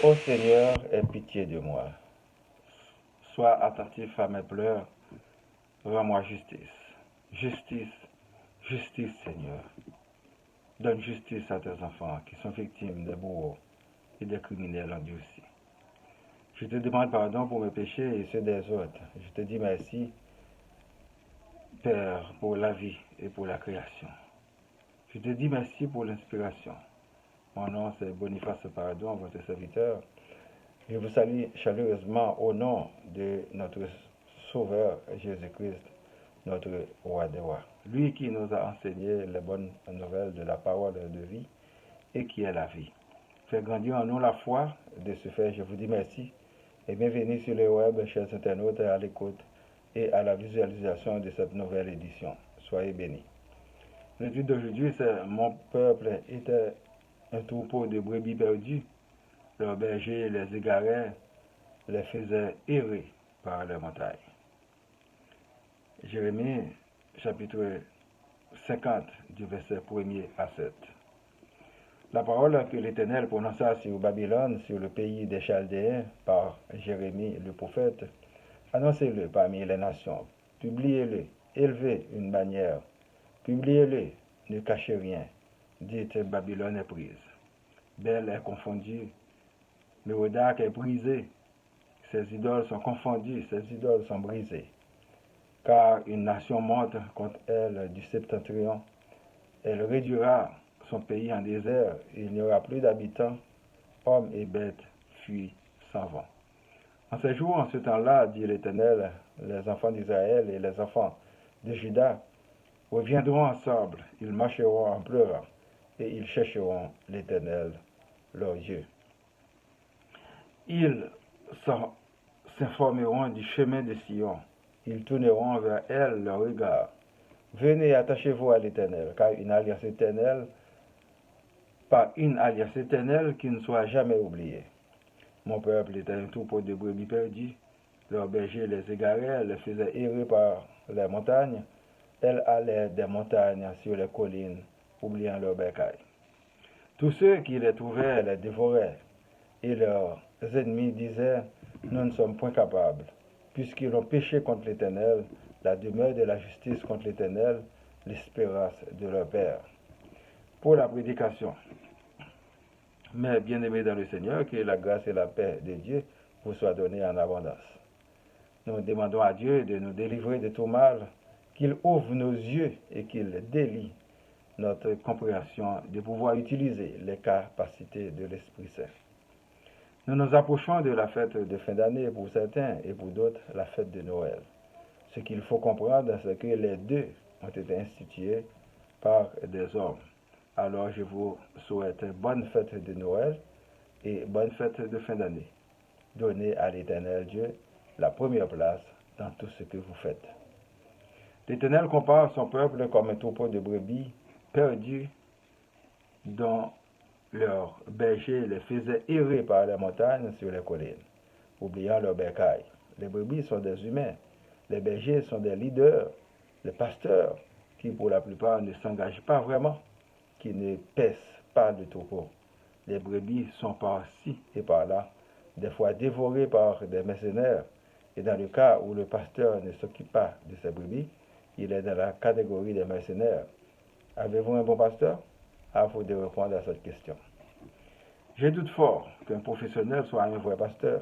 Ô Seigneur, aie pitié de moi. Sois attentif à mes pleurs. Rends-moi justice. Justice, justice, Seigneur. Donne justice à tes enfants qui sont victimes des bourreaux et des criminels endurcis. Je te demande pardon pour mes péchés et ceux des autres. Je te dis merci, Père, pour la vie et pour la création. Je te dis merci pour l'inspiration. Mon nom, c'est Boniface Pardon, votre serviteur. Je vous salue chaleureusement au nom de notre Sauveur Jésus-Christ, notre Roi des Rois. Lui qui nous a enseigné les bonnes nouvelles de la parole de vie et qui est la vie. Fait grandir en nous la foi. De ce fait, je vous dis merci et bienvenue sur le web, chers internautes, à l'écoute et à la visualisation de cette nouvelle édition. Soyez bénis. Le titre d'aujourd'hui, c'est Mon peuple était un troupeau de brebis perdues. Leurs bergers les égaraient, les faisaient errer par les montagnes. Jérémie, chapitre 50, du verset 1er à 7. La parole que l'Éternel prononça sur Babylone, sur le pays des Chaldéens, par Jérémie le prophète, annoncez-le parmi les nations, publiez-le, élevez une bannière, publiez-le, ne cachez rien, dites Babylone est prise, Belle est confondue, Mérodach est brisé, ses idoles sont confondues, ses idoles sont brisées. Car une nation monte contre elle du septentrion, elle réduira son pays en désert, et il n'y aura plus d'habitants, hommes et bêtes fuient, s'en vont. En ces jours, en ce temps-là, dit l'Éternel, les enfants d'Israël et les enfants de Juda reviendront ensemble, ils marcheront en pleurant, et ils chercheront l'Éternel, leur Dieu. Ils s'informeront du chemin de Sion, ils tourneront vers elle leur regard. Venez, attachez-vous à l'Éternel, car une alliance éternelle, par une alliance éternelle qui ne soit jamais oubliée. Mon peuple était un troupeau de brebis perdus, leurs bergers les égaraient, les faisaient errer par les montagnes, elles allaient des montagnes sur les collines, oubliant leurs bercailles. Tous ceux qui les trouvaient les dévoraient, et leurs ennemis disaient, nous ne sommes point capables, puisqu'ils ont péché contre l'Éternel, la demeure de la justice contre l'Éternel, l'espérance de leur Père. Pour la prédication. Mais bien-aimés dans le Seigneur, que la grâce et la paix de Dieu vous soient données en abondance. Nous demandons à Dieu de nous délivrer de tout mal, qu'il ouvre nos yeux et qu'il délie notre compréhension de pouvoir utiliser les capacités de l'Esprit Saint. Nous nous approchons de la fête de fin d'année pour certains et pour d'autres la fête de Noël. Ce qu'il faut comprendre, c'est que les deux ont été institués par des hommes. Alors je vous souhaite bonne fête de Noël et bonne fête de fin d'année. Donnez à l'Éternel Dieu la première place dans tout ce que vous faites. L'Éternel compare son peuple comme un troupeau de brebis perdus dont leurs bergers les faisaient errer par les montagnes sur les collines, oubliant leurs bercailles. Les brebis sont des humains, les bergers sont des leaders, les pasteurs qui pour la plupart ne s'engagent pas vraiment, qui ne pèsent pas le troupeau. Les brebis sont par-ci et par-là, des fois dévorées par des mercenaires, et dans le cas où le pasteur ne s'occupe pas de ces brebis, il est dans la catégorie des mercenaires. Avez-vous un bon pasteur? À vous de répondre à cette question. Je doute fort qu'un professionnel soit un vrai pasteur,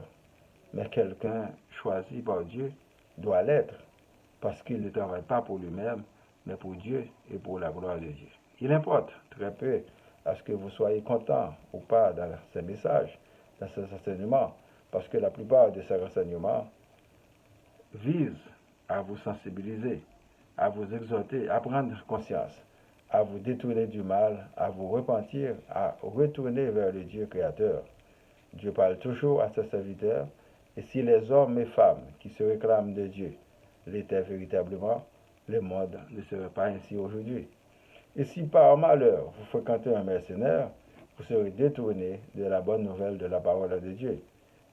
mais quelqu'un choisi par Dieu doit l'être, parce qu'il ne travaille pas pour lui-même, mais pour Dieu et pour la gloire de Dieu. Il importe très peu à ce que vous soyez content ou pas dans ces messages, dans ces enseignements, parce que la plupart de ces renseignements visent à vous sensibiliser, à vous exhorter, à prendre conscience, à vous détourner du mal, à vous repentir, à retourner vers le Dieu créateur. Dieu parle toujours à ses serviteurs, et si les hommes et femmes qui se réclament de Dieu l'étaient véritablement, le monde ne serait pas ainsi aujourd'hui. Et si par malheur vous fréquentez un mercenaire, vous serez détourné de la bonne nouvelle de la parole de Dieu.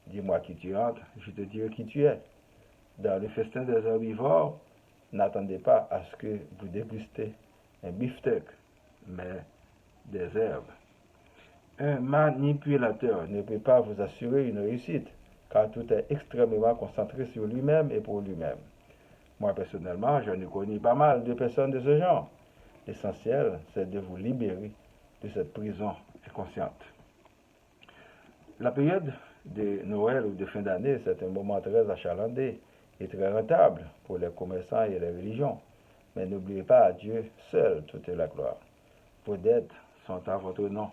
Dis-moi qui tu entres, je te dirai qui tu es. Dans le festin des herbivores, n'attendez pas à ce que vous dégustez un beefsteak, mais des herbes. Un manipulateur ne peut pas vous assurer une réussite, car tout est extrêmement concentré sur lui-même et pour lui-même. Moi, personnellement, j'en ai connu pas mal de personnes de ce genre. L'essentiel, c'est de vous libérer de cette prison inconsciente. La période de Noël ou de fin d'année, c'est un moment très achalandé et très rentable pour les commerçants et les religions. Mais n'oubliez pas, à Dieu seul toute la gloire. Vos dettes sont à votre nom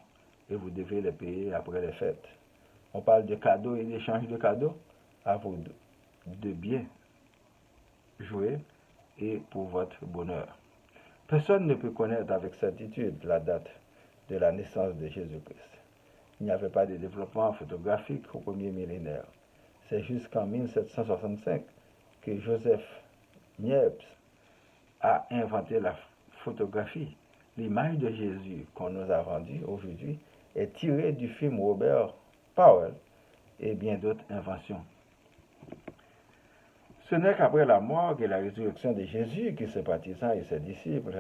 et vous devez les payer après les fêtes. On parle de cadeaux et d'échange de cadeaux. À vous de bien jouer et pour votre bonheur. Personne ne peut connaître avec certitude la date de la naissance de Jésus-Christ. Il n'y avait pas de développement photographique au premier millénaire. C'est jusqu'en 1765 que Joseph Niepce a inventé la photographie. L'image de Jésus qu'on nous a vendue aujourd'hui est tirée du film Robert Powell et bien d'autres inventions. Ce n'est qu'après la mort et la résurrection de Jésus que ses partisans et ses disciples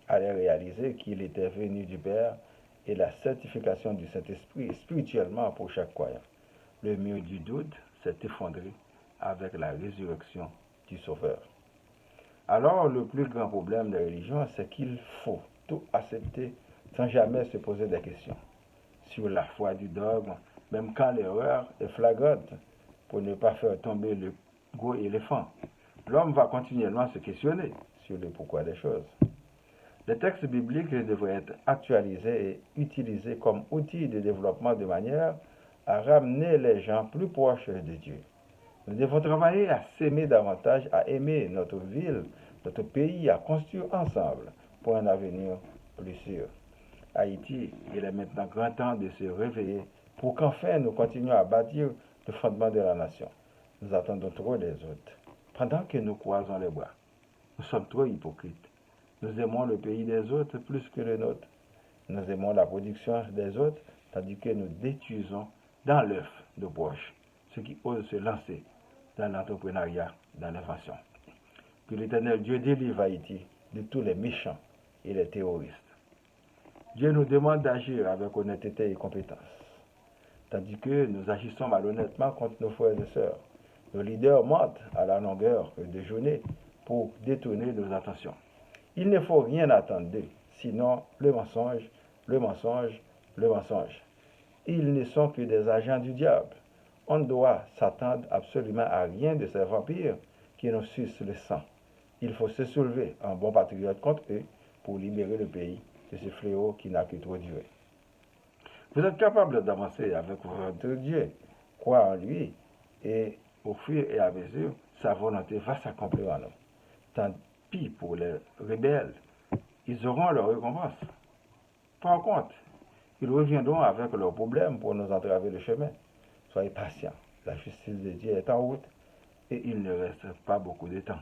allaient réaliser qu'il était venu du Père et la certification du Saint-Esprit spirituellement pour chaque croyant. Le mur du doute s'est effondré avec la résurrection du Sauveur. Alors, le plus grand problème des religions, c'est qu'il faut tout accepter sans jamais se poser des questions sur la foi du dogme, même quand l'erreur est flagrante, pour ne pas faire tomber le gros éléphant. L'homme va continuellement se questionner sur le pourquoi des choses. Les textes bibliques devraient être actualisés et utilisés comme outils de développement de manière à ramener les gens plus proches de Dieu. Nous devons travailler à s'aimer davantage, à aimer notre ville, notre pays, à construire ensemble pour un avenir plus sûr. Haïti, il est maintenant grand temps de se réveiller pour qu'enfin nous continuions à bâtir le fondement de la nation. Nous attendons trop des autres. Pendant que nous croisons les bras, nous sommes trop hypocrites. Nous aimons le pays des autres plus que le nôtre. Nous aimons la production des autres, tandis que nous détruisons dans l'œuf de proches ceux qui osent se lancer dans l'entrepreneuriat, dans l'invention. Que l'Éternel Dieu délivre Haïti de tous les méchants et les terroristes. Dieu nous demande d'agir avec honnêteté et compétence, tandis que nous agissons malhonnêtement contre nos frères et sœurs. Nos leaders mentent à la longueur de journée pour détourner nos attentions. Il ne faut rien attendre d'eux, sinon le mensonge, le mensonge, le mensonge. Ils ne sont que des agents du diable. On ne doit s'attendre absolument à rien de ces vampires qui nous sucent le sang. Il faut se soulever en bon patriote contre eux pour libérer le pays de ce fléau qui n'a que trop duré. Vous êtes capable d'avancer avec votre Dieu, croire en lui, et au fur et à mesure, sa volonté va s'accomplir en nous. Tant pis pour les rebelles, ils auront leur récompense. Par contre, ils reviendront avec leurs problèmes pour nous entraver le chemin. Soyez patients, la justice de Dieu est en route et il ne reste pas beaucoup de temps.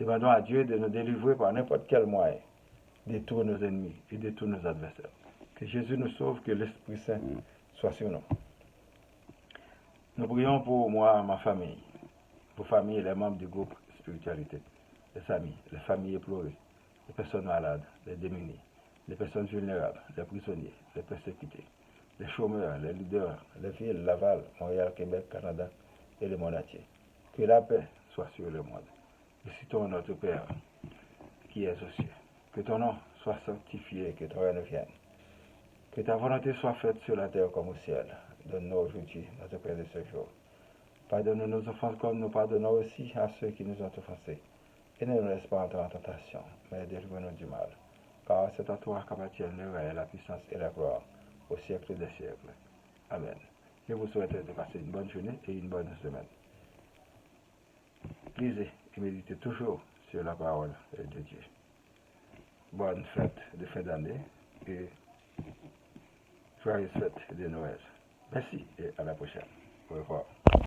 Demandons à Dieu de nous délivrer par n'importe quel moyen de tous nos ennemis et de tous nos adversaires. Que Jésus nous sauve, que l'Esprit Saint soit sur nous. Nous prions pour moi, ma famille, vos familles et les membres du groupe Spiritualité, les amis, les familles éplorées, les personnes malades, les démunis, les personnes vulnérables, les prisonniers, les persécutés, les chômeurs, les leaders, les villes, Laval, Montréal, Québec, Canada et le monde entier. Que la paix soit sur le monde. Nous citons notre Père qui est aux cieux. Que ton nom soit sanctifié, que ton règne vienne. Que ta volonté soit faite sur la terre comme au ciel. Donne-nous aujourd'hui notre pain de ce jour. Pardonne-nous nos offenses comme nous pardonnons aussi à ceux qui nous ont offensés. Et ne nous laisse pas entrer en tentation, mais délivre-nous du mal. Car c'est à toi qu'appartiennent le règne, la puissance et la gloire, au siècle des siècles. Amen. Je vous souhaite de passer une bonne journée et une bonne semaine. Lisez et méditez toujours sur la parole de Dieu. Bonne fête de fin d'année et joyeuse fête de Noël. Merci et à la prochaine. Au revoir.